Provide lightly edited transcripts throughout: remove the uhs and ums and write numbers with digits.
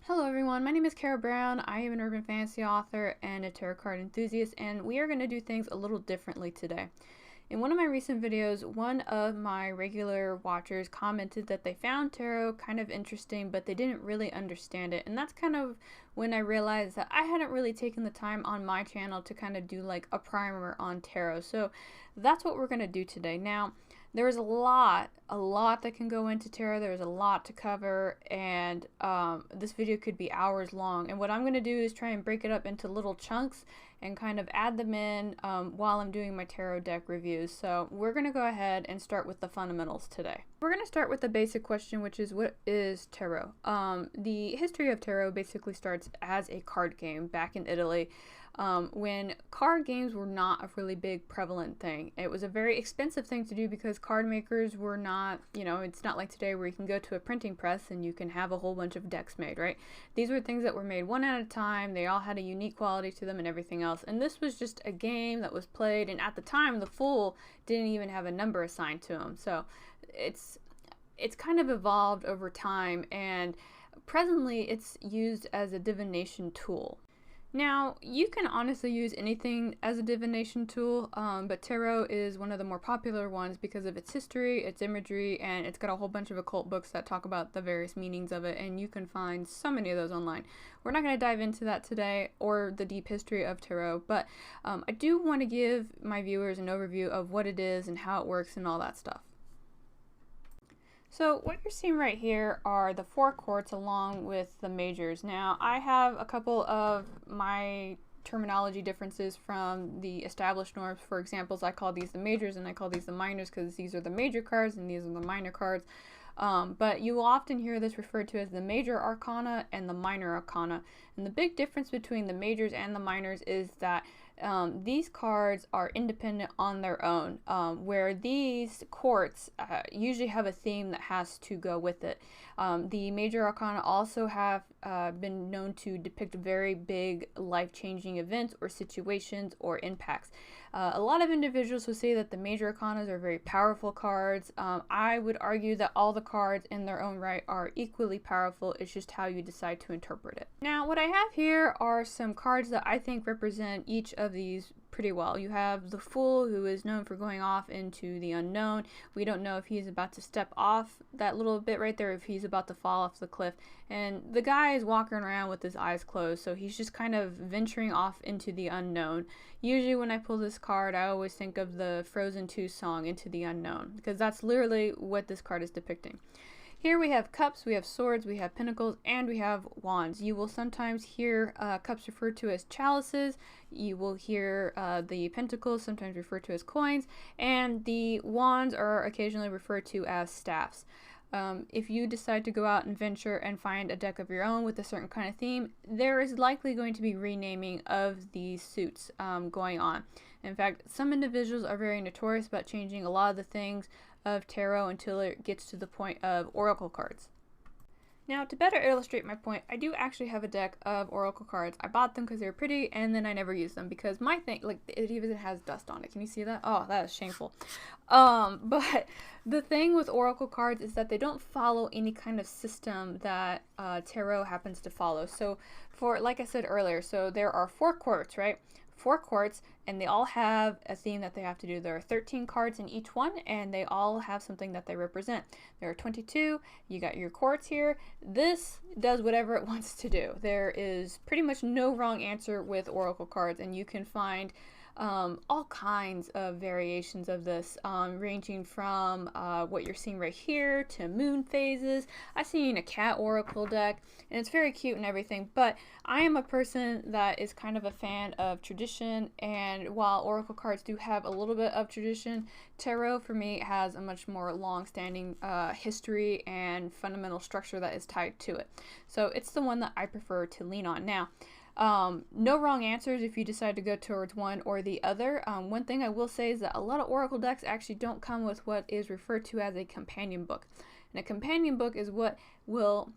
Hello everyone, my name is Kara Brown. I am an urban fantasy author and a tarot card enthusiast, and we are going to do things a little differently today. In one of my recent videos, one of my regular watchers commented that they found tarot kind of interesting, but they didn't really understand it. And that's kind of when I realized that I hadn't really taken the time on my channel to kind of do like a primer on tarot. So that's what we're going to do today. Now, there's a lot that can go into tarot. There's a lot to cover, and this video could be hours long. And what I'm going to do is try and break it up into little chunks and kind of add them in while I'm doing my tarot deck reviews. So we're going to go ahead and start with the fundamentals today. We're going to start with the basic question, which is, what is tarot? The history of tarot basically starts as a card game back in Italy. When card games were not a really big prevalent thing. It was a very expensive thing to do because card makers were not, it's not like today where you can go to a printing press and you can have a whole bunch of decks made, right? These were things that were made one at a time. They all had a unique quality to them and everything else. And this was just a game that was played, and at the time the fool didn't even have a number assigned to him. So it's kind of evolved over time, and presently it's used as a divination tool. Now, you can honestly use anything as a divination tool, but tarot is one of the more popular ones because of its history, its imagery, and it's got a whole bunch of occult books that talk about the various meanings of it, and you can find so many of those online. We're not going to dive into that today, or the deep history of tarot, but I do want to give my viewers an overview of what it is and how it works and all that stuff. So what you're seeing right here are the four courts along with the majors. Now, I have a couple of my terminology differences from the established norms. For examples, I call these the majors and I call these the minors because these are the major cards and these are the minor cards. But you will often hear this referred to as the major arcana and the minor arcana. And the big difference between the majors and the minors is that these cards are independent on their own, where these courts usually have a theme that has to go with it. The major arcana also have been known to depict very big life-changing events or situations or impacts. A lot of individuals will say that the major arcanas are very powerful cards. I would argue that all the cards in their own right are equally powerful. It's just how you decide to interpret it. Now, what I have here are some cards that I think represent each of these pretty well. You have the Fool, who is known for going off into the unknown. We don't know if he's about to step off that little bit right there, if he's about to fall off the cliff. And the guy is walking around with his eyes closed, so he's just kind of venturing off into the unknown. Usually when I pull this card, I always think of the Frozen 2 song, Into the Unknown, because that's literally what this card is depicting. Here we have cups, we have swords, we have pentacles, and we have wands. You will sometimes hear cups referred to as chalices. You will hear the pentacles sometimes referred to as coins, and the wands are occasionally referred to as staffs. If you decide to go out and venture and find a deck of your own with a certain kind of theme, there is likely going to be renaming of these suits going on. In fact, some individuals are very notorious about changing a lot of the things of tarot until it gets to the point of oracle cards. Now, to better illustrate my point, I do actually have a deck of oracle cards. I bought them because they were pretty, and then I never used them because my thing, like, it even has dust on it. Can you see that? Oh, that is shameful. But the thing with oracle cards is that they don't follow any kind of system that tarot happens to follow. So, like I said earlier, so there are four courts, right? 4 courts, and they all have a theme that they have to do. There are 13 cards in each one, and they all have something that they represent. There are 22. You got your courts here. This does whatever it wants to do. There is pretty much no wrong answer with oracle cards, and you can find all kinds of variations of this, ranging from what you're seeing right here to moon phases. I've seen a cat oracle deck, and it's very cute and everything, but I am a person that is kind of a fan of tradition, and while oracle cards do have a little bit of tradition, tarot for me has a much more long-standing history and fundamental structure that is tied to it. So it's the one that I prefer to lean on. Now, no wrong answers if you decide to go towards one or the other. One thing I will say is that a lot of oracle decks actually don't come with what is referred to as a companion book. And a companion book is what will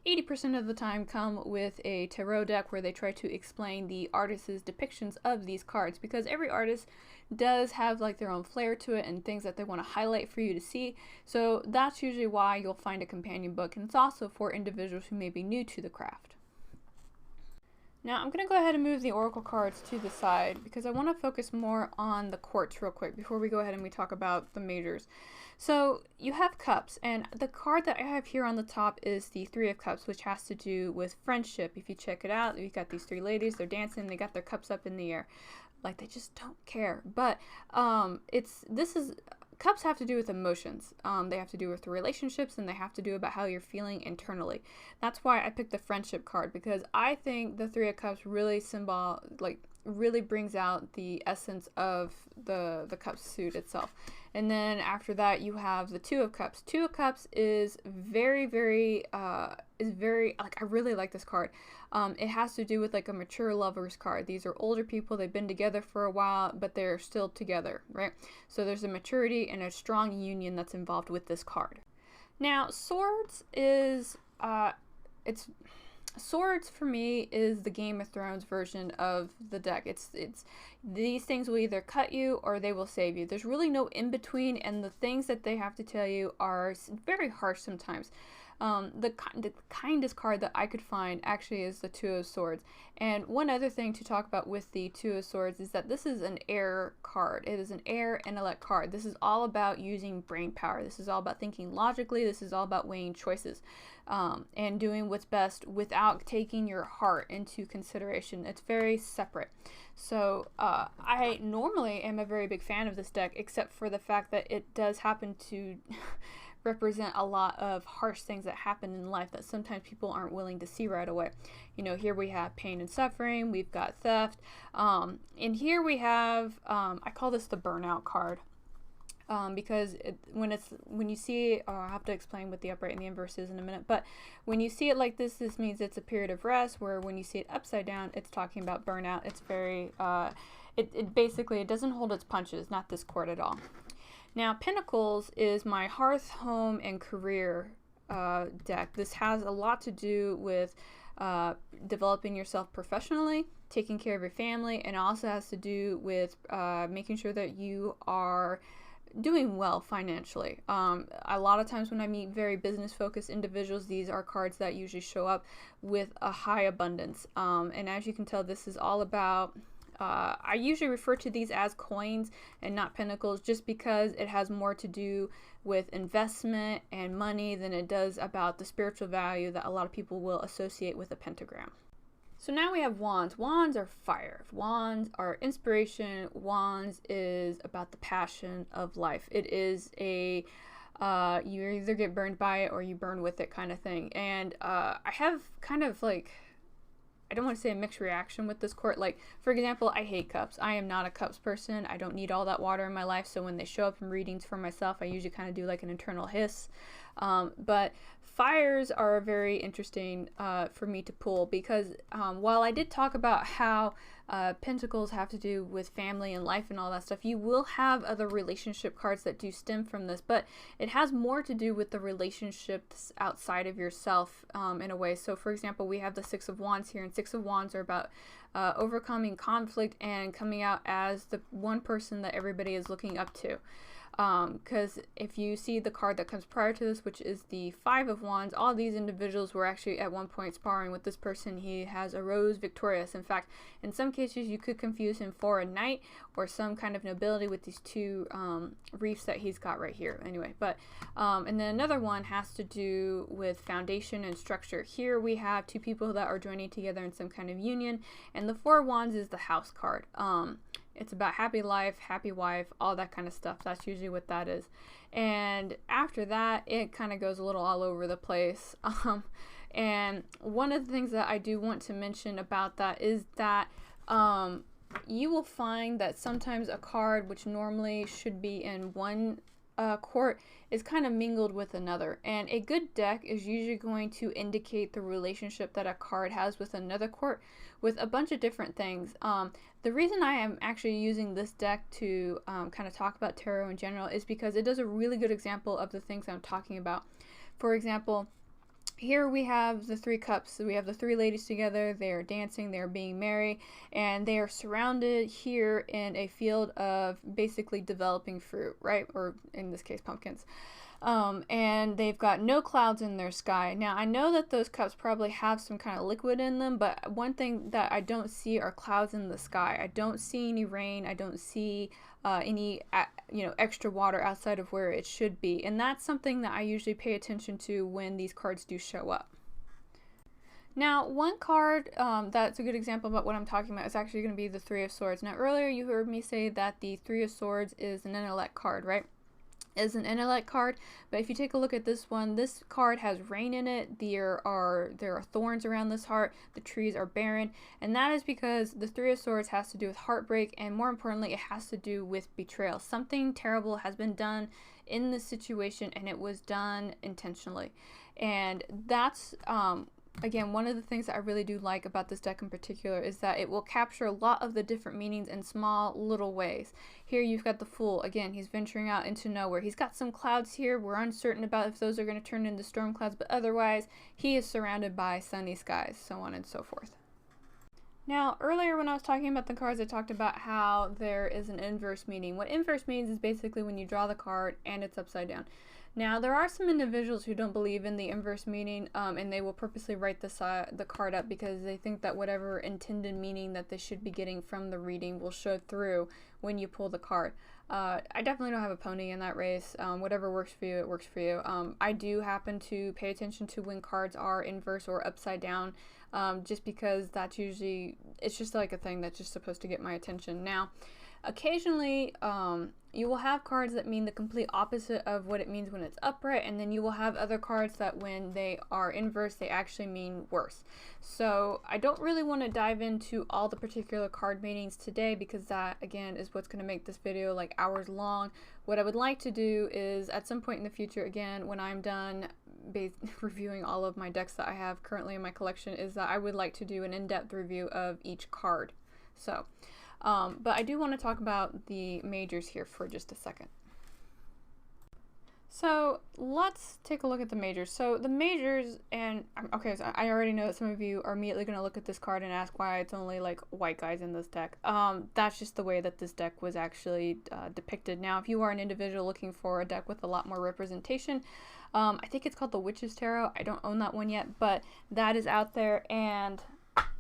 80% of the time come with a tarot deck where they try to explain the artist's depictions of these cards, because every artist does have like their own flair to it and things that they want to highlight for you to see. So that's usually why you'll find a companion book, and it's also for individuals who may be new to the craft. Now I'm going to go ahead and move the oracle cards to the side because I want to focus more on the courts real quick before we go ahead and we talk about the majors. So you have cups, and the card that I have here on the top is the Three of Cups, which has to do with friendship. If you check it out, you've got these three ladies, they're dancing, they got their cups up in the air. Like, they just don't care. But cups have to do with emotions. They have to do with relationships, and they have to do about how you're feeling internally. That's why I picked the friendship card, because I think the Three of Cups really really brings out the essence of the cup suit itself. And then after that you have the Two of Cups. Two of Cups is very I really like this card. It has to do with like a mature lover's card. These are older people, they've been together for a while, but they're still together, right? So there's a maturity and a strong union that's involved with this card. Now, Swords is Swords for me is the Game of Thrones version of the deck. It's these things will either cut you or they will save you. There's really no in between, and the things that they have to tell you are very harsh sometimes. The kindest card that I could find actually is the Two of Swords. And one other thing to talk about with the Two of Swords is that this is an air card. It is an air intellect card. This is all about using brain power. This is all about thinking logically. This is all about weighing choices and doing what's best without taking your heart into consideration. It's very separate. So I normally am a very big fan of this deck, except for the fact that it does happen to represent a lot of harsh things that happen in life that sometimes people aren't willing to see right away. You know, here we have pain and suffering, we've got theft, and here we have, I call this the burnout card, because when you see it, I'll have to explain what the upright and the inverse is in a minute, but when you see it like this means it's a period of rest, where when you see it upside down, it's talking about burnout. It's very, it basically, it doesn't hold its punches, not this card at all. Now, Pentacles is my hearth, home, and career deck. This has a lot to do with developing yourself professionally, taking care of your family, and also has to do with making sure that you are doing well financially. A lot of times when I meet very business-focused individuals, these are cards that usually show up with a high abundance. And as you can tell, this is all about I usually refer to these as coins and not pentacles, just because it has more to do with investment and money than it does about the spiritual value that a lot of people will associate with a pentagram. So now we have Wands. Wands are fire. Wands are inspiration. Wands is about the passion of life. It is a you either get burned by it or you burn with it kind of thing. And I have kind of like, I don't want to say a mixed reaction with this court. Like, for example, I hate cups. I am not a cups person. I don't need all that water in my life. So when they show up in readings for myself, I usually kind of do like an internal hiss. But fires are very interesting for me to pull, because while I did talk about how pentacles have to do with family and life and all that stuff, you will have other relationship cards that do stem from this, but it has more to do with the relationships outside of yourself in a way. So for example, we have the Six of Wands here, and Six of Wands are about overcoming conflict and coming out as the one person that everybody is looking up to. Because if you see the card that comes prior to this, which is the Five of Wands, all these individuals were actually at one point sparring with this person. He has arose victorious. In fact, in some cases, you could confuse him for a knight or some kind of nobility with these two reefs that he's got right here. Anyway, but and then another one has to do with foundation and structure. Here we have two people that are joining together in some kind of union, and the Four of Wands is the House card. It's about happy life, happy wife, all that kind of stuff. That's usually what that is. And after that, it kind of goes a little all over the place. And one of the things that I do want to mention about that is that you will find that sometimes a card which normally should be in one court is kind of mingled with another, and a good deck is usually going to indicate the relationship that a card has with another court with a bunch of different things. The reason I am actually using this deck to kind of talk about tarot in general is because it does a really good example of the things I'm talking about. For example, here we have the 3 cups. So we have the 3 ladies together. They are dancing, they are being merry, and they are surrounded here in a field of basically developing fruit, right? Or in this case, pumpkins. And they've got no clouds in their sky. Now, I know that those cups probably have some kind of liquid in them, but one thing that I don't see are clouds in the sky. I don't see any rain. I don't see any extra water outside of where it should be. And that's something that I usually pay attention to when these cards do show up. Now, one card that's a good example about what I'm talking about is actually going to be the 3 of Swords. Now, earlier you heard me say that the 3 of Swords is an intellect card, right? Is an intellect card, but if you take a look at this one, this card has rain in it. There are thorns around this heart. The trees are barren, and that is because the 3 of Swords has to do with heartbreak, and more importantly, it has to do with betrayal. Something terrible has been done in this situation, and it was done intentionally. And that's again, one of the things that I really do like about this deck in particular is that it will capture a lot of the different meanings in small little ways. Here you've got the Fool. Again, he's venturing out into nowhere. He's got some clouds here. We're uncertain about if those are going to turn into storm clouds, but otherwise he is surrounded by sunny skies, so on and so forth. Now, earlier when I was talking about the cards, I talked about how there is an inverse meaning. What inverse means is basically when you draw the card and it's upside down. Now, there are some individuals who don't believe in the inverse meaning, and they will purposely write the card up because they think that whatever intended meaning that they should be getting from the reading will show through when you pull the card. I definitely don't have a pony in that race. Whatever works for you, it works for you. I do happen to pay attention to when cards are inverse or upside down, just because that's usually, it's just like a thing that's just supposed to get my attention. Now, occasionally, you will have cards that mean the complete opposite of what it means when it's upright, and then you will have other cards that when they are inverse, they actually mean worse. So I don't really want to dive into all the particular card meanings today because that, again, is what's going to make this video like hours long. What I would like to do is at some point in the future, again, when I'm done reviewing all of my decks that I have currently in my collection, is that I would like to do an in-depth review of each card. So but I do want to talk about the majors here for just a second. So let's take a look at the majors. So the majors, and okay, so I already know that some of you are immediately going to look at this card and ask why it's only like white guys in this deck. That's just the way that this deck was actually depicted. Now, if you are an individual looking for a deck with a lot more representation, I think it's called the Witch's Tarot. I don't own that one yet, but that is out there. And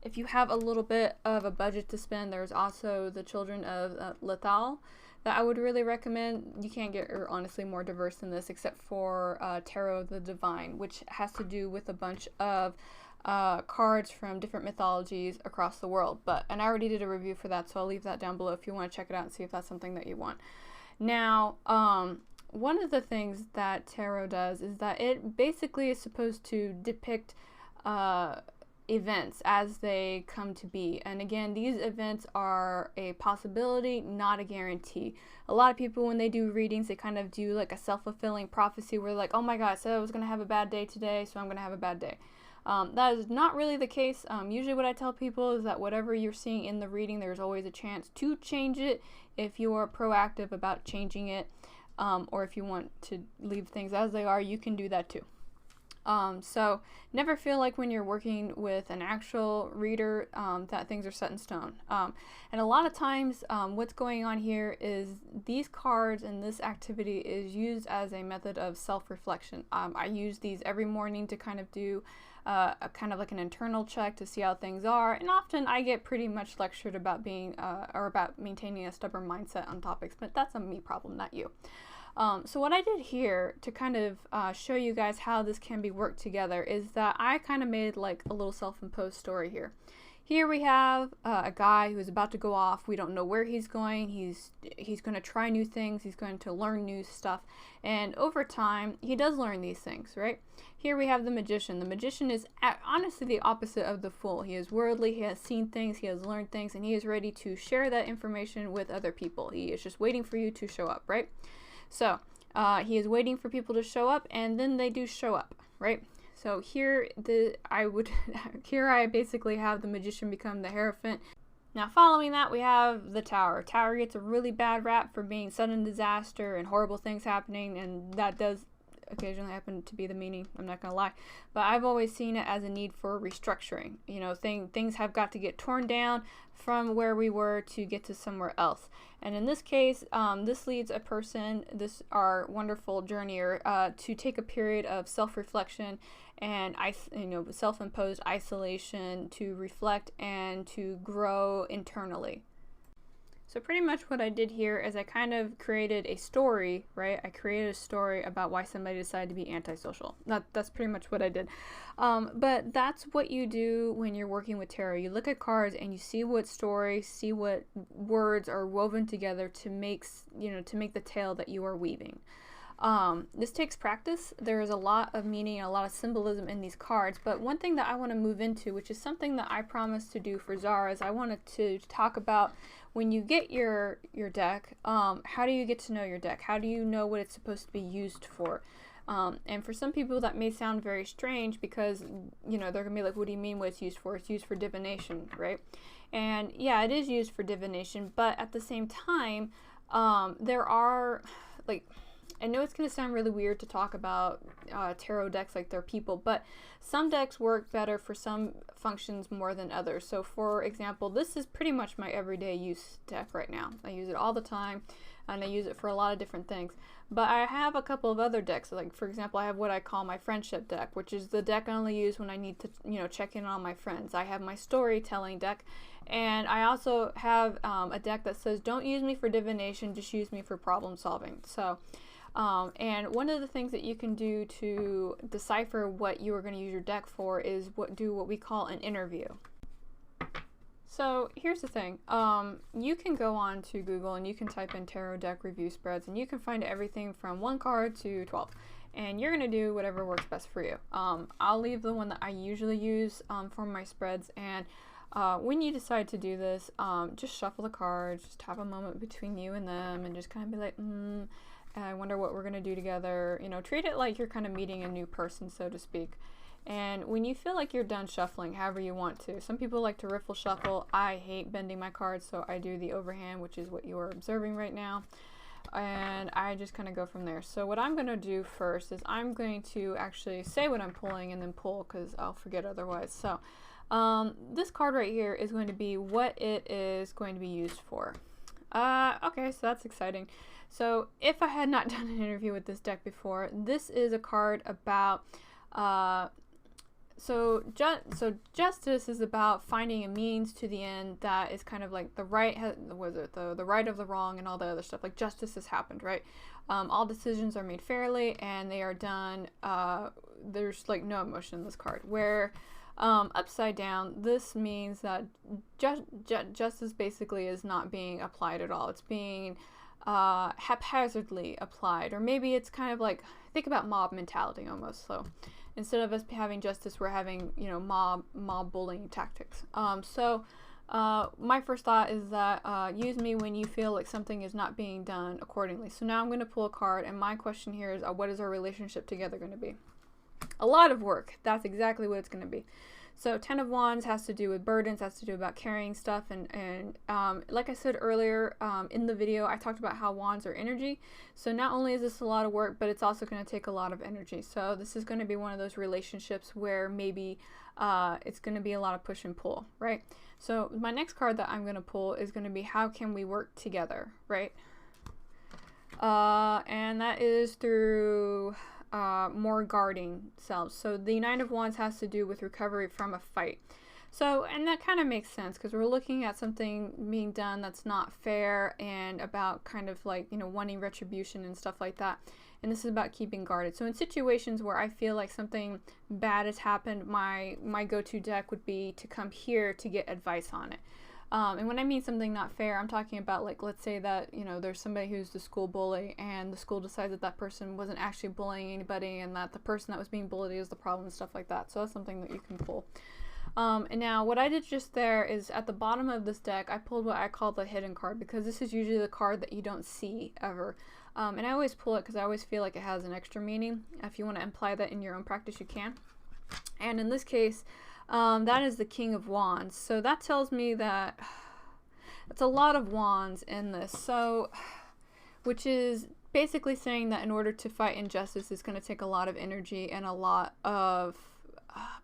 if you have a little bit of a budget to spend, there's also the Children of Litha that I would really recommend. You can't get honestly more diverse than this except for Tarot of the Divine, which has to do with a bunch of cards from different mythologies across the world. And I already did a review for that, so I'll leave that down below if you want to check it out and see if that's something that you want. Now, one of the things that tarot does is that it basically is supposed to depict events as they come to be. And again, these events are a possibility, not a guarantee. A lot of people, when they do readings, they kind of do like a self-fulfilling prophecy where like, oh my god, I said I was going to have a bad day today, so I'm going to have a bad day. That is not really the case. Usually what I tell people is that whatever you're seeing in the reading, there's always a chance to change it if you are proactive about changing it, or if you want to leave things as they are, you can do that too. So never feel like when you're working with an actual reader that things are set in stone. And a lot of times what's going on here is these cards and this activity is used as a method of self-reflection. I use these every morning to kind of do a kind of like an internal check to see how things are, and often I get pretty much lectured about being or about maintaining a stubborn mindset on topics, but that's a me problem, not you. So what I did here to kind of show you guys how this can be worked together is that I kind of made like a little self-imposed story here. Here we have a guy who is about to go off. We don't know where he's going. He's going to try new things. He's going to learn new stuff. And over time, he does learn these things, right? Here we have the Magician. The Magician is honestly the opposite of the Fool. He is worldly. He has seen things. He has learned things. And he is ready to share that information with other people. He is just waiting for you to show up, right? So he is waiting for people to show up, and then they do show up, right? So here I basically have the Magician become the Hierophant. Now following that, we have the Tower. Tower gets a really bad rap for being sudden disaster and horrible things happening, and that does occasionally happen to be the meaning, I'm not gonna lie, but I've always seen it as a need for restructuring. You know, things have got to get torn down from where we were to get to somewhere else. And in this case, this leads a person, our wonderful journeyer, to take a period of self-reflection and self-imposed isolation to reflect and to grow internally. So pretty much what I did here is I kind of created a story, right? I created a story about why somebody decided to be antisocial. That's pretty much what I did. But that's what you do when you're working with tarot. You look at cards and you see what story, see what words are woven together to make the tale that you are weaving. This takes practice. There is a lot of meaning and a lot of symbolism in these cards, but one thing that I want to move into, which is something that I promised to do for Zara, is I wanted to talk about when you get your deck, how do you get to know your deck? How do you know what it's supposed to be used for? And for some people that may sound very strange because, you know, they're gonna be like, what do you mean what it's used for? It's used for divination, right? And yeah, it is used for divination, but at the same time, there are, like, I know it's going to sound really weird to talk about tarot decks like they're people, but some decks work better for some functions more than others. So for example, this is pretty much my everyday use deck right now. I use it all the time and I use it for a lot of different things. But I have a couple of other decks. Like for example, I have what I call my friendship deck, which is the deck I only use when I need to, you know, check in on my friends. I have my storytelling deck, and I also have a deck that says don't use me for divination, just use me for problem solving. So and one of the things that you can do to decipher what you are going to use your deck for is do what we call an interview. So here's the thing, you can go on to Google and you can type in tarot deck review spreads and you can find everything from 1 card to 12, and you're going to do whatever works best for you. I'll leave the one that I usually use for my spreads, and when you decide to do this, just shuffle the cards, just have a moment between you and them and just kind of be like, I wonder what we're going to do together. You know, treat it like you're kind of meeting a new person, so to speak. And when you feel like you're done shuffling, however you want to. Some people like to riffle shuffle. I hate bending my cards, so I do the overhand, which is what you are observing right now. And I just kind of go from there. So what I'm going to do first is I'm going to actually say what I'm pulling and then pull, because I'll forget otherwise. So this card right here is going to be what it is going to be used for. Okay, so that's exciting. So if I had not done an interview with this deck before, this is a card about, so justice is about finding a means to the end that is kind of like the right, the right of the wrong and all the other stuff. Like justice has happened, right? All decisions are made fairly and they are done. There's like no emotion in this card. Where upside down, this means that justice basically is not being applied at all. It's being haphazardly applied, or maybe it's kind of like, think about mob mentality almost. So instead of us having justice, we're having, you know, mob bullying tactics. My first thought is that use me when you feel like something is not being done accordingly. So now I'm going to pull a card, and my question here is, what is our relationship together going to be? A lot of work. That's exactly what it's going to be. So 10 of Wands has to do with burdens, has to do about carrying stuff, and like I said earlier in the video, I talked about how wands are energy. So not only is this a lot of work, but it's also going to take a lot of energy. So this is going to be one of those relationships where maybe it's going to be a lot of push and pull, right? So my next card that I'm going to pull is going to be how can we work together, right? And that is through more guarding selves. So the Nine of Wands has to do with recovery from a fight. So, and that kind of makes sense because we're looking at something being done that's not fair and about kind of like, you know, wanting retribution and stuff like that. And this is about keeping guarded. So in situations where I feel like something bad has happened, my go-to deck would be to come here to get advice on it. And when I mean something not fair, I'm talking about, like, let's say that, you know, there's somebody who's the school bully and the school decides that that person wasn't actually bullying anybody and that the person that was being bullied is the problem and stuff like that. So that's something that you can pull. And now what I did just there is at the bottom of this deck, I pulled what I call the hidden card, because this is usually the card that you don't see ever. And I always pull it because I always feel like it has an extra meaning. If you want to imply that in your own practice, you can. And in this case, that is the King of Wands. So that tells me that it's a lot of wands in this. So, which is basically saying that in order to fight injustice, it's going to take a lot of energy and a lot of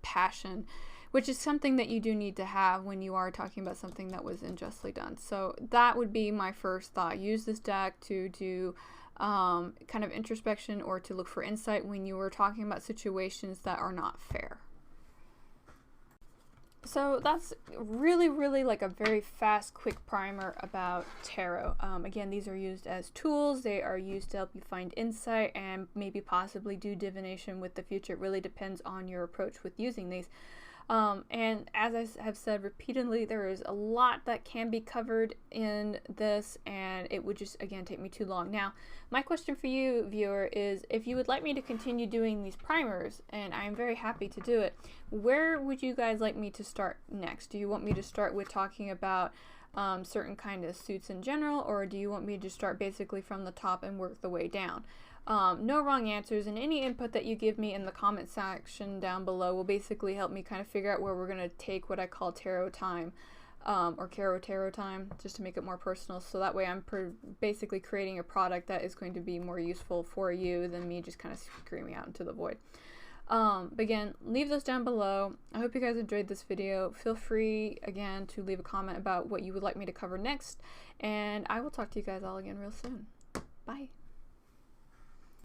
passion, which is something that you do need to have when you are talking about something that was unjustly done. So that would be my first thought. Use this deck to do kind of introspection or to look for insight when you are talking about situations that are not fair. So that's really like a very fast, quick primer about tarot. Again, these are used as tools. They are used to help you find insight and maybe possibly do divination with the future. It really depends on your approach with using these. And as I have said repeatedly, there is a lot that can be covered in this, and it would just, again, take me too long. Now, my question for you, viewer, is if you would like me to continue doing these primers, and I am very happy to do it, where would you guys like me to start next? Do you want me to start with talking about certain kind of suits in general, or do you want me to start basically from the top and work the way down? No wrong answers, and any input that you give me in the comment section down below will basically help me kind of figure out where we're going to take what I call tarot time, or tarot time, just to make it more personal. So that way I'm basically creating a product that is going to be more useful for you than me just kind of screaming out into the void. But again, leave those down below. I hope you guys enjoyed this video. Feel free, again, to leave a comment about what you would like me to cover next, and I will talk to you guys all again real soon. Bye.